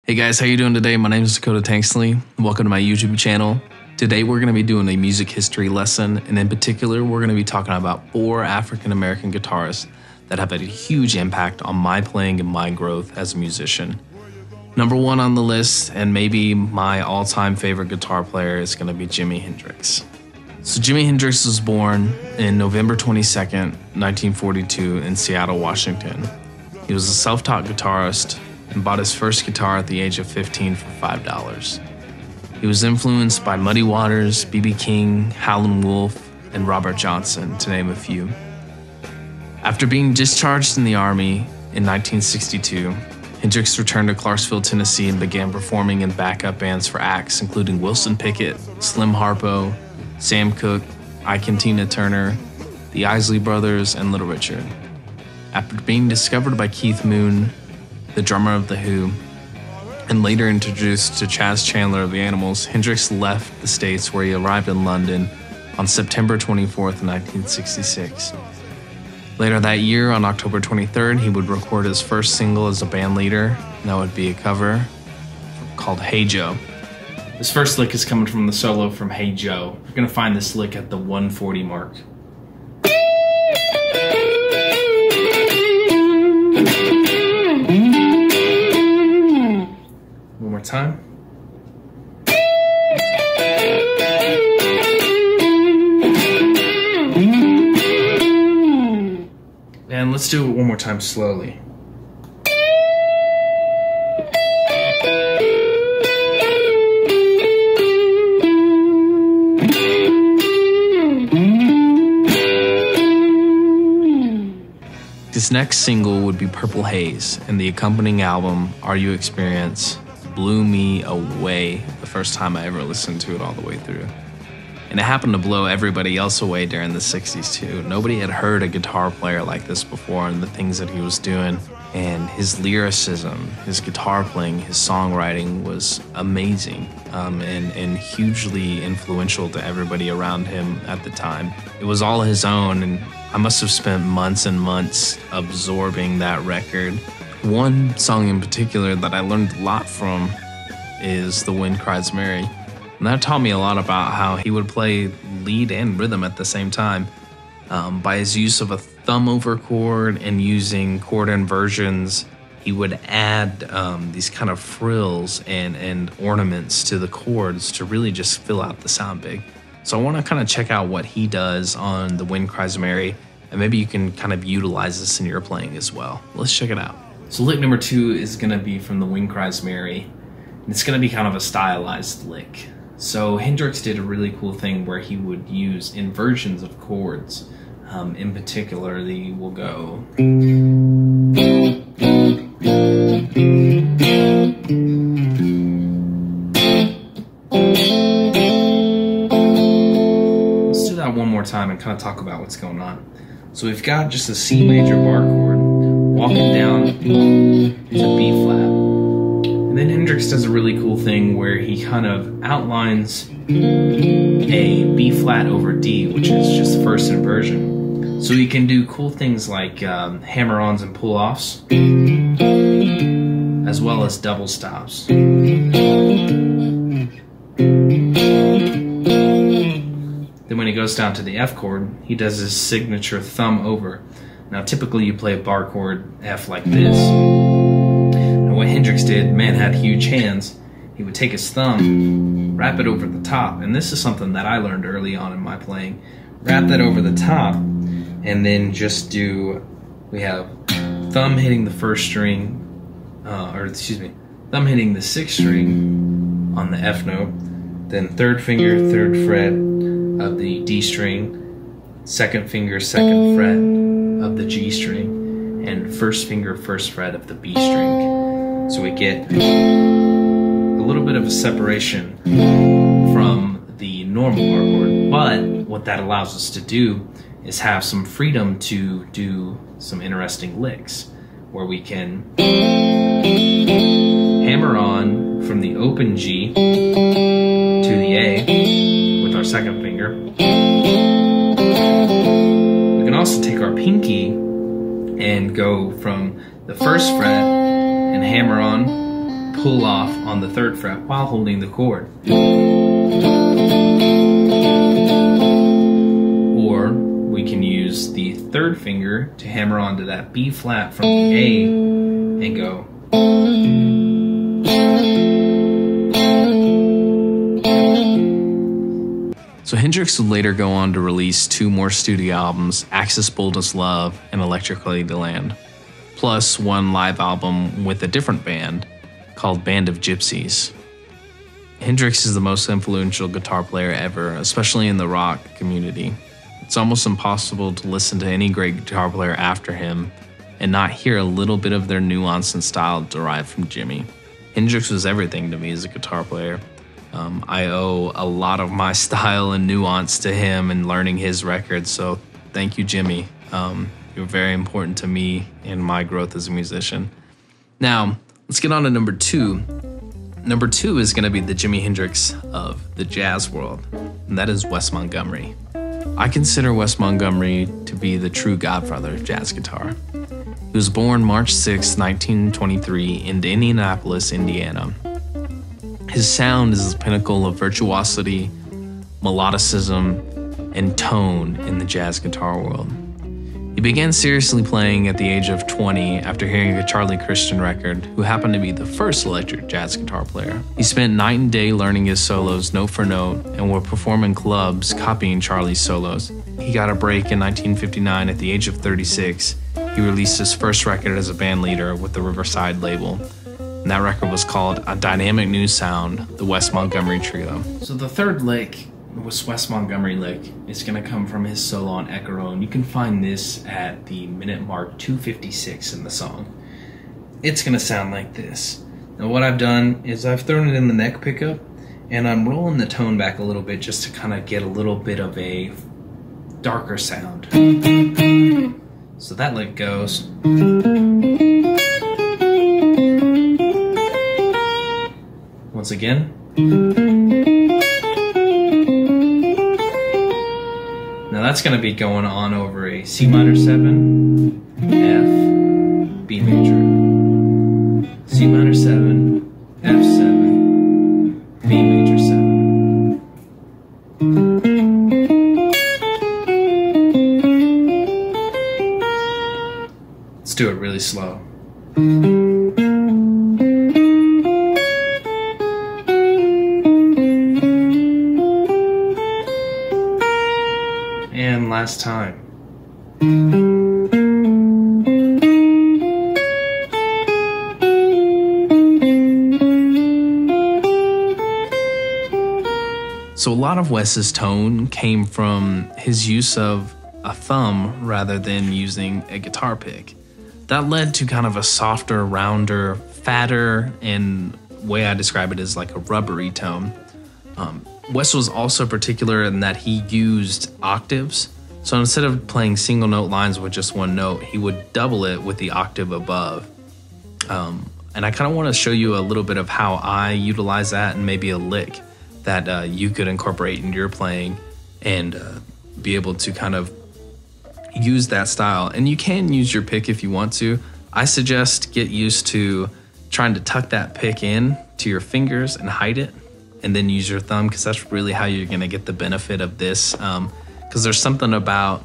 Hey guys, how you doing today? My name is Dakota Tanksley. Welcome to my YouTube channel. Today we're going to be doing a music history lesson, and in particular we're going to be talking about 4 African American guitarists that have had a huge impact on my playing and my growth as a musician. Number 1 on the list, and maybe my all-time favorite guitar player, is going to be Jimi Hendrix. So Jimi Hendrix was born in November 22nd, 1942 in Seattle, Washington. He was a self-taught guitarist and bought his first guitar at the age of 15 for $5. He was influenced by Muddy Waters, B.B. King, Howlin' Wolf, and Robert Johnson, to name a few. After being discharged in the Army in 1962, Hendrix returned to Clarksville, Tennessee and began performing in backup bands for acts including Wilson Pickett, Slim Harpo, Sam Cooke, Ike and Tina Turner, the Isley Brothers, and Little Richard. After being discovered by Keith Moon, the drummer of The Who, and later introduced to Chas Chandler of the Animals, Hendrix left the States, where he arrived in London on September 24th, 1966. Later that year, on October 23rd, he would record his first single as a band leader, and that would be a cover called Hey Joe. This first lick is coming from the solo from Hey Joe. You're going to find this lick at the 140 mark. One more time. And let's do it one more time slowly. His next single would be Purple Haze, and the accompanying album, Are You Experience, blew me away the first time I ever listened to it all the way through. And it happened to blow everybody else away during the 60s too. Nobody had heard a guitar player like this before, and the things that he was doing, and his lyricism, his guitar playing, his songwriting was amazing, and hugely influential to everybody around him at the time. It was all his own, and I must have spent months and months absorbing that record. One song in particular that I learned a lot from is The Wind Cries Mary. And that taught me a lot about how he would play lead and rhythm at the same time, by his use of a thumb over chord and using chord inversions. He would add these kind of frills and ornaments to the chords to really just fill out the sound big. So I want to kind of check out what he does on The Wind Cries Mary, and maybe you can kind of utilize this in your playing as well. Let's check it out. So lick number 2 is going to be from The Wind Cries Mary, and it's going to be kind of a stylized lick. So Hendrix did a really cool thing where he would use inversions of chords. In particular, the will go. Let's do that one more time and kind of talk about what's going on. So we've got just a C major bar chord walking down to B flat. And then Hendrix does a really cool thing where he kind of outlines a B flat over D, which is just first inversion. So he can do cool things like hammer-ons and pull-offs, as well as double stops. Then when he goes down to the F chord, he does his signature thumb over. Now typically you play a bar chord F like this. And what Hendrix did, man had huge hands, he would take his thumb, wrap it over the top, and this is something that I learned early on in my playing. Wrap that over the top, and then just do, we have thumb hitting the first string, thumb hitting the 6th string on the F note, then 3rd finger, 3rd fret of the D string, 2nd finger, 2nd fret of the G string, and 1st finger, 1st fret of the B string. So we get a little bit of a separation from the normal bar chord, but what that allows us to do is have some freedom to do some interesting licks, where we can hammer on from the open G to the A with our 2nd finger. We can also take our pinky and go from the 1st fret and hammer on, pull off on the 3rd fret while holding the chord. Or we can use the 3rd finger to hammer onto that B flat from the A and go. So Hendrix would later go on to release 2 more studio albums, Axis Boldest Love and Electric Ladyland, plus 1 live album with a different band called Band of Gypsies. Hendrix is the most influential guitar player ever, especially in the rock community. It's almost impossible to listen to any great guitar player after him and not hear a little bit of their nuance and style derived from Jimmy. Hendrix was everything to me as a guitar player. I owe a lot of my style and nuance to him and learning his records, so thank you, Jimmy. You're very important to me and my growth as a musician. Now, let's get on to number 2. Number 2 is going to be the Jimi Hendrix of the jazz world, and that is Wes Montgomery. I consider Wes Montgomery to be the true godfather of jazz guitar. He was born March 6, 1923 in Indianapolis, Indiana. His sound is the pinnacle of virtuosity, melodicism, and tone in the jazz guitar world. He began seriously playing at the age of 20 after hearing a Charlie Christian record, who happened to be the first electric jazz guitar player. He spent night and day learning his solos note for note and would perform in clubs copying Charlie's solos. He got a break in 1959 at the age of 36. He released his first record as a band leader with the Riverside label, and that record was called A Dynamic New Sound, the Wes Montgomery Trio. So the 3rd lick, was Wes Montgomery lick, is going to come from his solo on Echo, and you can find this at the minute mark 2:56 in the song. It's going to sound like this. Now what I've done is I've thrown it in the neck pickup, and I'm rolling the tone back a little bit just to kind of get a little bit of a darker sound. So that lick goes. Once again. Now that's going to be going on over a C minor 7, F, B major, C minor 7, F7, B major 7. Let's do it really slow. And last time. So a lot of Wes's tone came from his use of a thumb rather than using a guitar pick. That led to kind of a softer, rounder, fatter, and the way I describe it is like a rubbery tone. Wes was also particular in that he used octaves. So instead of playing single note lines with just one note, he would double it with the octave above. And I kind of want to show you a little bit of how I utilize that and maybe a lick that you could incorporate in your playing and be able to kind of use that style. And you can use your pick if you want to. I suggest get used to trying to tuck that pick in to your fingers and hide it, and then use your thumb, because that's really how you're going to get the benefit of this. Because there's something about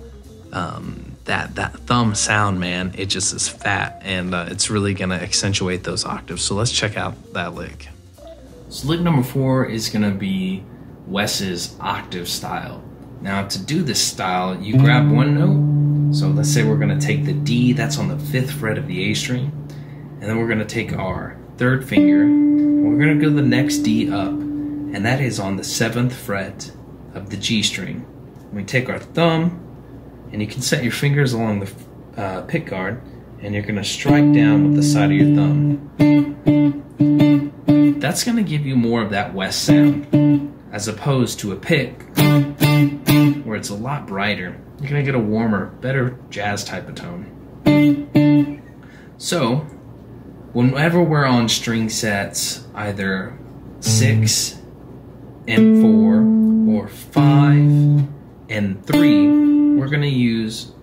that thumb sound, man. It just is fat, and it's really going to accentuate those octaves. So let's check out that lick. So lick number 4 is going to be Wes's octave style. Now to do this style, you grab one note. So let's say we're going to take the D, that's on the 5th fret of the A string, and then we're going to take our 3rd finger, and we're going to go the next D up, and that is on the 7th fret of the G string. We take our thumb, and you can set your fingers along the pick guard, and you're going to strike down with the side of your thumb. That's going to give you more of that Wes sound, as opposed to a pick, where it's a lot brighter. You're going to get a warmer, better jazz type of tone. So, whenever we're on string sets, either 6 and 4 or 5 and 3, we're going to use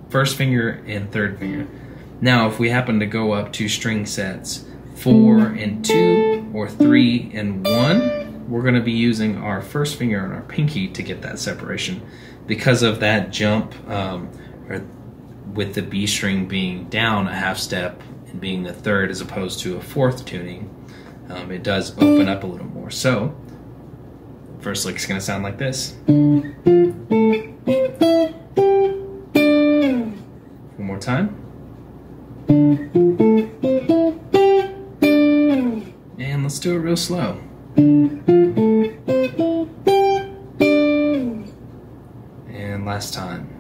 1st finger and 3rd finger. Now, if we happen to go up to string sets 4 and 2, or 3 and 1, we're going to be using our first finger and our pinky to get that separation. Because of that jump, or with the B string being down a half step and being the third as opposed to a fourth tuning, it does open up a little more. So, first lick is going to sound like this. One more time. And let's do it real slow. And last time.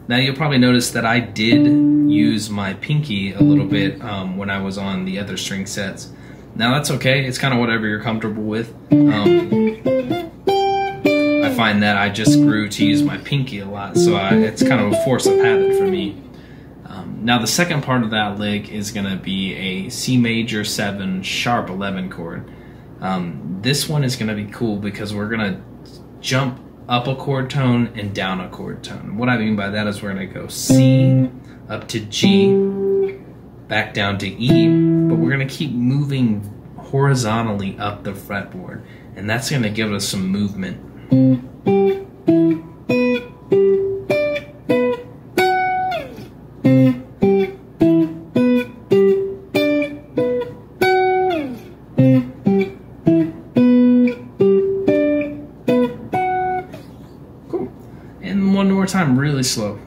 Now you'll probably notice that I did use my pinky a little bit when I was on the other string sets. Now that's okay, it's kind of whatever you're comfortable with. I find that I just grew to use my pinky a lot, so it's kind of a force of habit for me. Now the second part of that lick is going to be a C major 7 sharp 11 chord. This one is going to be cool because we're going to jump up a chord tone and down a chord tone. What I mean by that is we're going to go C up to G, back down to E, but we're going to keep moving horizontally up the fretboard, and that's going to give us some movement. Cool. And one more time, really slow.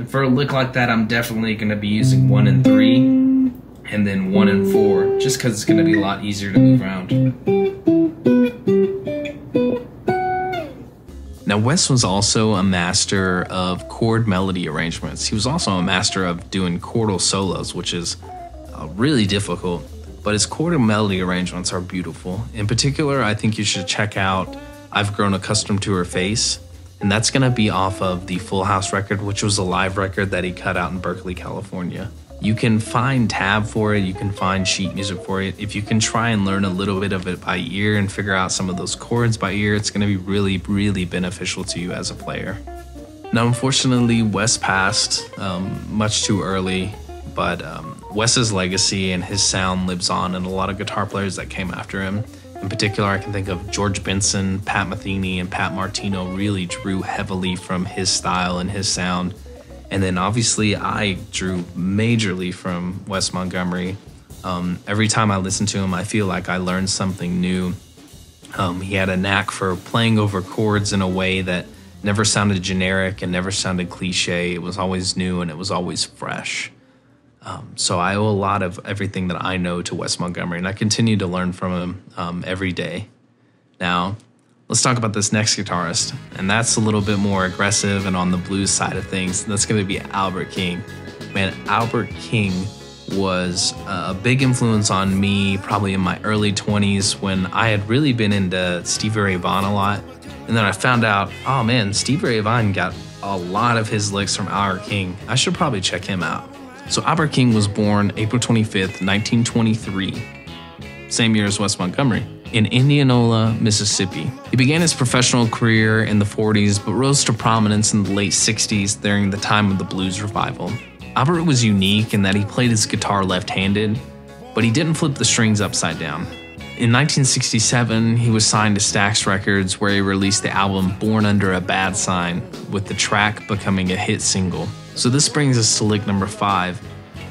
For a lick like that, I'm definitely going to be using 1 and 3 and then 1 and 4, just because it's going to be a lot easier to move around. Now, Wes was also a master of chord melody arrangements. He was also a master of doing chordal solos, which is really difficult, but his chord and melody arrangements are beautiful. In particular, I think you should check out I've Grown Accustomed to Her Face. And that's going to be off of the Full House record, which was a live record that he cut out in Berkeley, California. You can find tab for it, you can find sheet music for it. If you can try and learn a little bit of it by ear and figure out some of those chords by ear, it's going to be really, really beneficial to you as a player. Now, unfortunately, Wes passed much too early, but Wes's legacy and his sound lives on in a lot of guitar players that came after him. In particular, I can think of George Benson, Pat Metheny, and Pat Martino really drew heavily from his style and his sound. And then obviously I drew majorly from Wes Montgomery. Every time I listen to him, I feel like I learned something new. He had a knack for playing over chords in a way that never sounded generic and never sounded cliche. It was always new and it was always fresh. So I owe a lot of everything that I know to Wes Montgomery, and I continue to learn from him every day. Now, let's talk about this next guitarist, and that's a little bit more aggressive and on the blues side of things. That's going to be Albert King. Man, Albert King was a big influence on me probably in my early 20s when I had really been into Stevie Ray Vaughan a lot. And then I found out, oh man, Stevie Ray Vaughan got a lot of his licks from Albert King. I should probably check him out. So Albert King was born April 25th, 1923, same year as Wes Montgomery, in Indianola, Mississippi. He began his professional career in the 40s, but rose to prominence in the late 60s during the time of the blues revival. Albert was unique in that he played his guitar left-handed, but he didn't flip the strings upside down. In 1967, he was signed to Stax Records, where he released the album Born Under a Bad Sign, with the track becoming a hit single. So this brings us to lick number 5.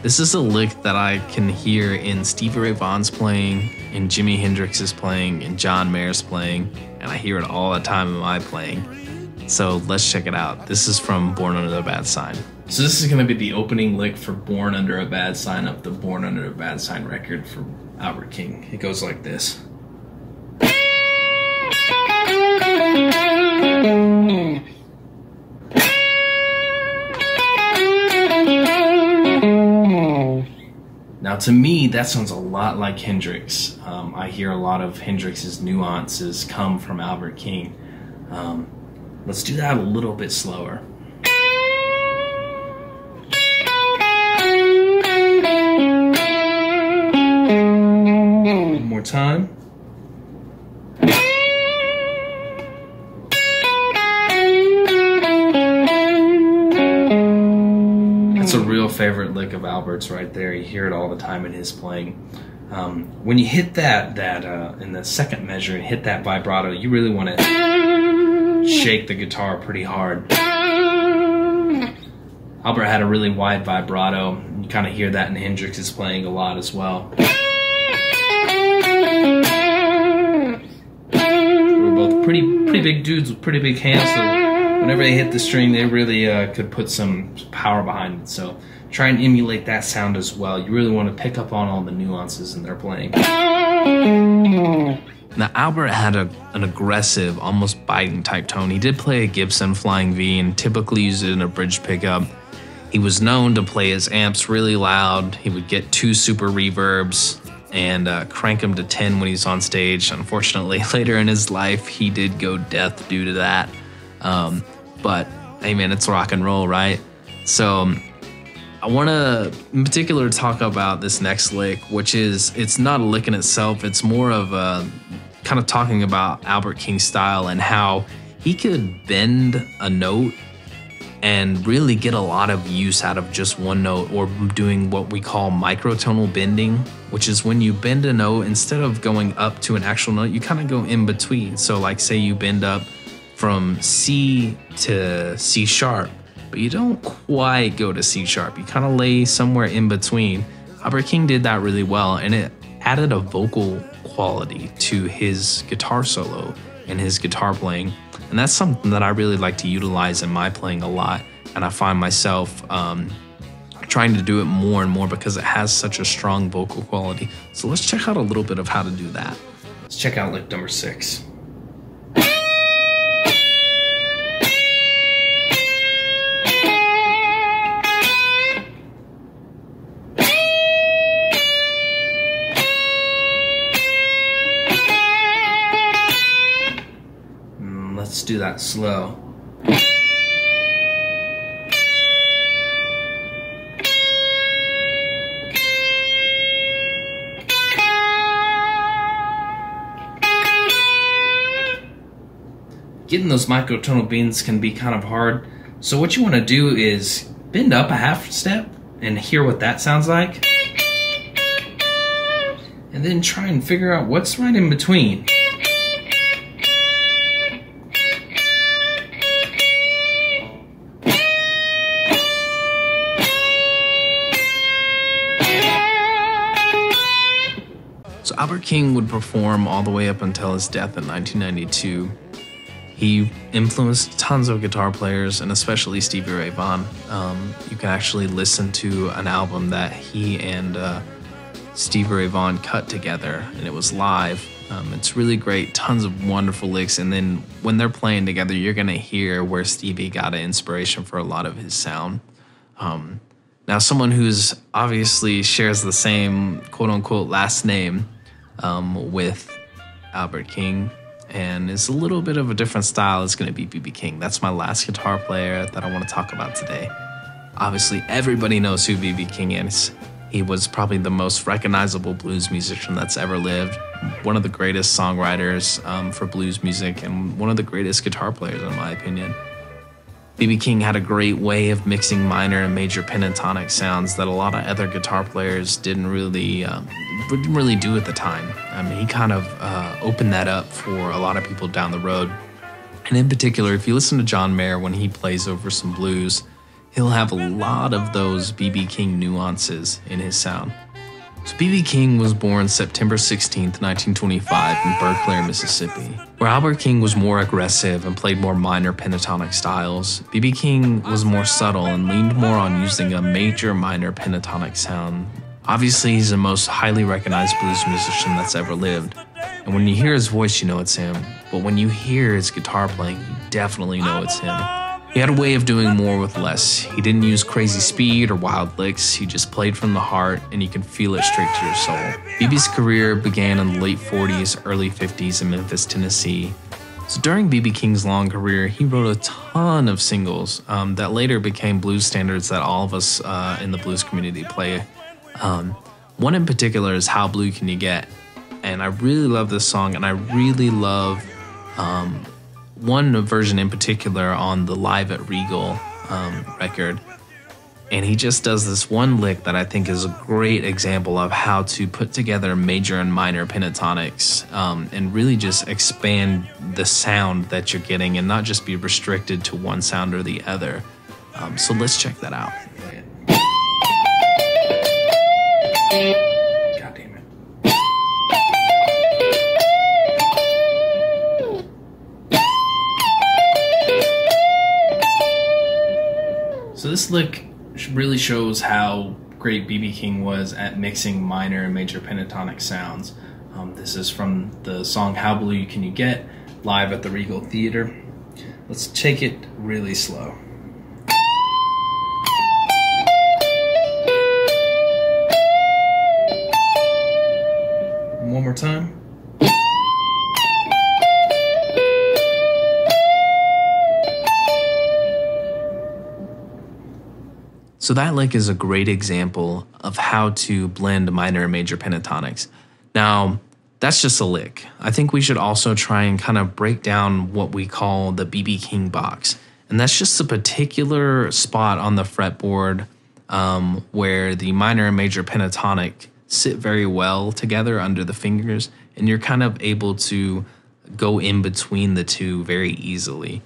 This is a lick that I can hear in Stevie Ray Vaughan's playing, in Jimi Hendrix's playing, in John Mayer's playing, and I hear it all the time in my playing. So let's check it out. This is from Born Under a Bad Sign. So this is going to be the opening lick for Born Under a Bad Sign of the Born Under a Bad Sign record from Albert King. It goes like this. Now to me, that sounds a lot like Hendrix. I hear a lot of Hendrix's nuances come from Albert King. Let's do that a little bit slower. time. That's a real favorite lick of Albert's right there. You hear it all the time in his playing. When you hit that in the second measure and hit that vibrato, you really want to shake the guitar pretty hard. Albert had a really wide vibrato. You kind of hear that in Hendrix's playing a lot as well. They were both pretty big dudes with pretty big hands, so whenever they hit the string, they really could put some power behind it. So try and emulate that sound as well. You really want to pick up on all the nuances in their playing. Now, Albert had an aggressive, almost biting type tone. He did play a Gibson Flying V and typically used it in a bridge pickup. He was known to play his amps really loud. He would get 2 super reverbs and crank them to 10 when he's on stage. Unfortunately, later in his life, he did go deaf due to that. But hey man, it's rock and roll, right? So I want to in particular talk about this next lick, which is, it's not a lick in itself. It's more of a kind of talking about Albert King's style and how he could bend a note and really get a lot of use out of just one note, or doing what we call microtonal bending, which is when you bend a note, instead of going up to an actual note, you kind of go in between. So like say you bend up from C to C sharp, but you don't quite go to C sharp. You kind of lay somewhere in between. Albert King did that really well, and it added a vocal quality to his guitar solo and his guitar playing. And that's something that I really like to utilize in my playing a lot. And I find myself trying to do it more and more because it has such a strong vocal quality. So let's check out a little bit of how to do that. Let's check out lick number 6. Let's do that slow. Getting those microtonal bends can be kind of hard. So what you want to do is bend up a half step and hear what that sounds like. And then try and figure out what's right in between. So Albert King would perform all the way up until his death in 1992. He influenced tons of guitar players, and especially Stevie Ray Vaughan. You can actually listen to an album that he and Stevie Ray Vaughan cut together, and it was live. It's really great, tons of wonderful licks, and then when they're playing together, you're gonna hear where Stevie got an inspiration for a lot of his sound. Now, someone who's obviously shares the same quote-unquote last name with Albert King and is a little bit of a different style is going to be B.B. King. That's my last guitar player that I want to talk about today. Obviously, everybody knows who B.B. King is. He was probably the most recognizable blues musician that's ever lived, one of the greatest songwriters for blues music, and one of the greatest guitar players in my opinion. B.B. King had a great way of mixing minor and major pentatonic sounds that a lot of other guitar players didn't really do at the time. I mean, he kind of opened that up for a lot of people down the road. And in particular, if you listen to John Mayer when he plays over some blues, he'll have a lot of those B.B. King nuances in his sound. So B.B. King was born September 16th, 1925 in Berkeley, Mississippi. Where Albert King was more aggressive and played more minor pentatonic styles, B.B. King was more subtle and leaned more on using a major minor pentatonic sound. Obviously, he's the most highly recognized blues musician that's ever lived. And when you hear his voice, you know it's him. But when you hear his guitar playing, you definitely know it's him. He had a way of doing more with less. He didn't use crazy speed or wild licks. He just played from the heart, and you can feel it straight to your soul. BB's career began in the late 40s, early 50s in Memphis, Tennessee. So during B.B. King's long career, he wrote a ton of singles that later became blues standards that all of us in the blues community play. One in particular is How Blue Can You Get? And I really love this song, and I really love one version in particular on the Live at Regal record. And he just does this one lick that I think is a great example of how to put together major and minor pentatonics and really just expand the sound that you're getting and not just be restricted to one sound or the other. So let's check that out. God damn it. So this lick really shows how great B.B. King was at mixing minor and major pentatonic sounds. This is from the song How Blue Can You Get, live at the Regal Theater. Let's take it really slow. One more time. So that lick is a great example of how to blend minor and major pentatonics. Now, that's just a lick. I think we should also try and kind of break down what we call the B.B. King box. And that's just a particular spot on the fretboard where the minor and major pentatonic sit very well together under the fingers, and you're kind of able to go in between the two very easily.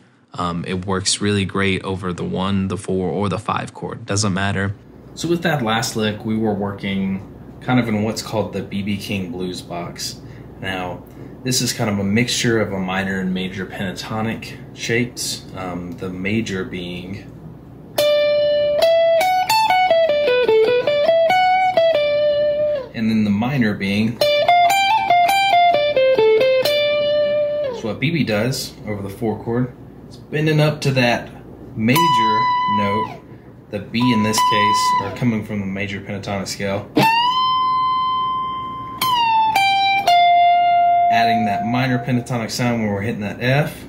It works really great over the 1, the 4, or the 5 chord. Doesn't matter. So with that last lick, we were working kind of in what's called the B.B. King blues box. Now, this is kind of a mixture of a minor and major pentatonic shapes, the major being and then the minor being. So what B.B. does over the 4 chord, it's bending up to that major note, the B in this case, or coming from the major pentatonic scale, adding that minor pentatonic sound when we're hitting that F,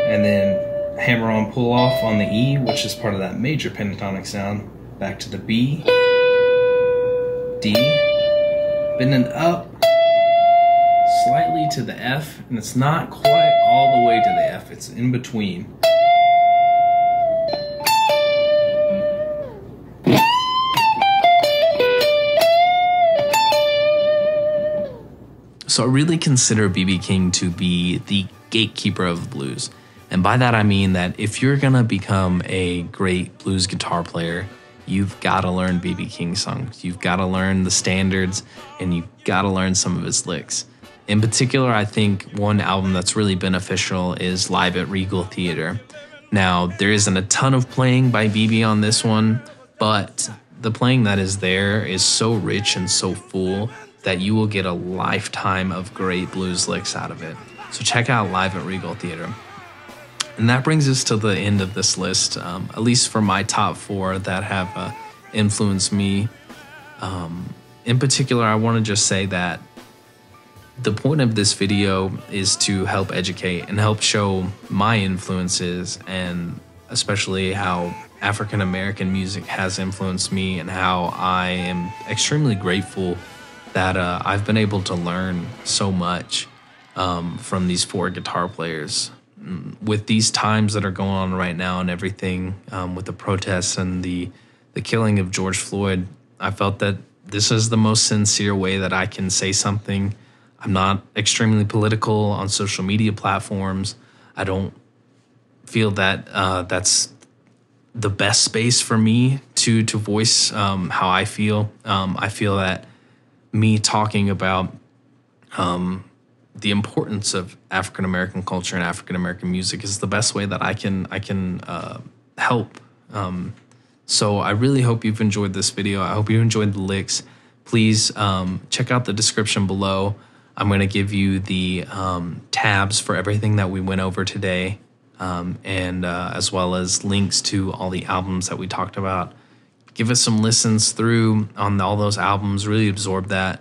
and then hammer on pull off on the E, which is part of that major pentatonic sound, back to the B, D, bending up slightly to the F, and it's not quite all the way to the F, it's in between. So I really consider B.B. King to be the gatekeeper of the blues. And by that I mean that if you're gonna become a great blues guitar player, you've got to learn B.B. King songs. You've got to learn the standards, and you've got to learn some of his licks. In particular, I think one album that's really beneficial is Live at Regal Theater. Now, there isn't a ton of playing by B.B. on this one, but the playing that is there is so rich and so full that you will get a lifetime of great blues licks out of it. So check out Live at Regal Theater. And that brings us to the end of this list, at least for my top 4 that have influenced me. In particular, I want to just say that the point of this video is to help educate and help show my influences, and especially how African American music has influenced me, and how I am extremely grateful that I've been able to learn so much from these 4 guitar players. With these times that are going on right now and everything, with the protests and the killing of George Floyd, I felt that this is the most sincere way that I can say something. I'm not extremely political on social media platforms. I don't feel that that's the best space for me to voice how I feel. I feel that me talking about the importance of African American culture and African American music is the best way that I can help. So I really hope you've enjoyed this video. I hope you enjoyed the licks. Please check out the description below. I'm going to give you the tabs for everything that we went over today, and as well as links to all the albums that we talked about. Give us some listens through on all those albums. Really absorb that.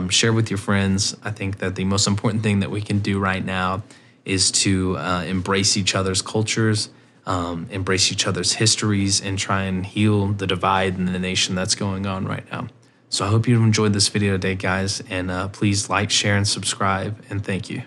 Share with your friends. I think that the most important thing that we can do right now is to embrace each other's cultures, embrace each other's histories, and try and heal the divide in the nation that's going on right now. So I hope you enjoyed this video today, guys, and please like, share, and subscribe, and thank you.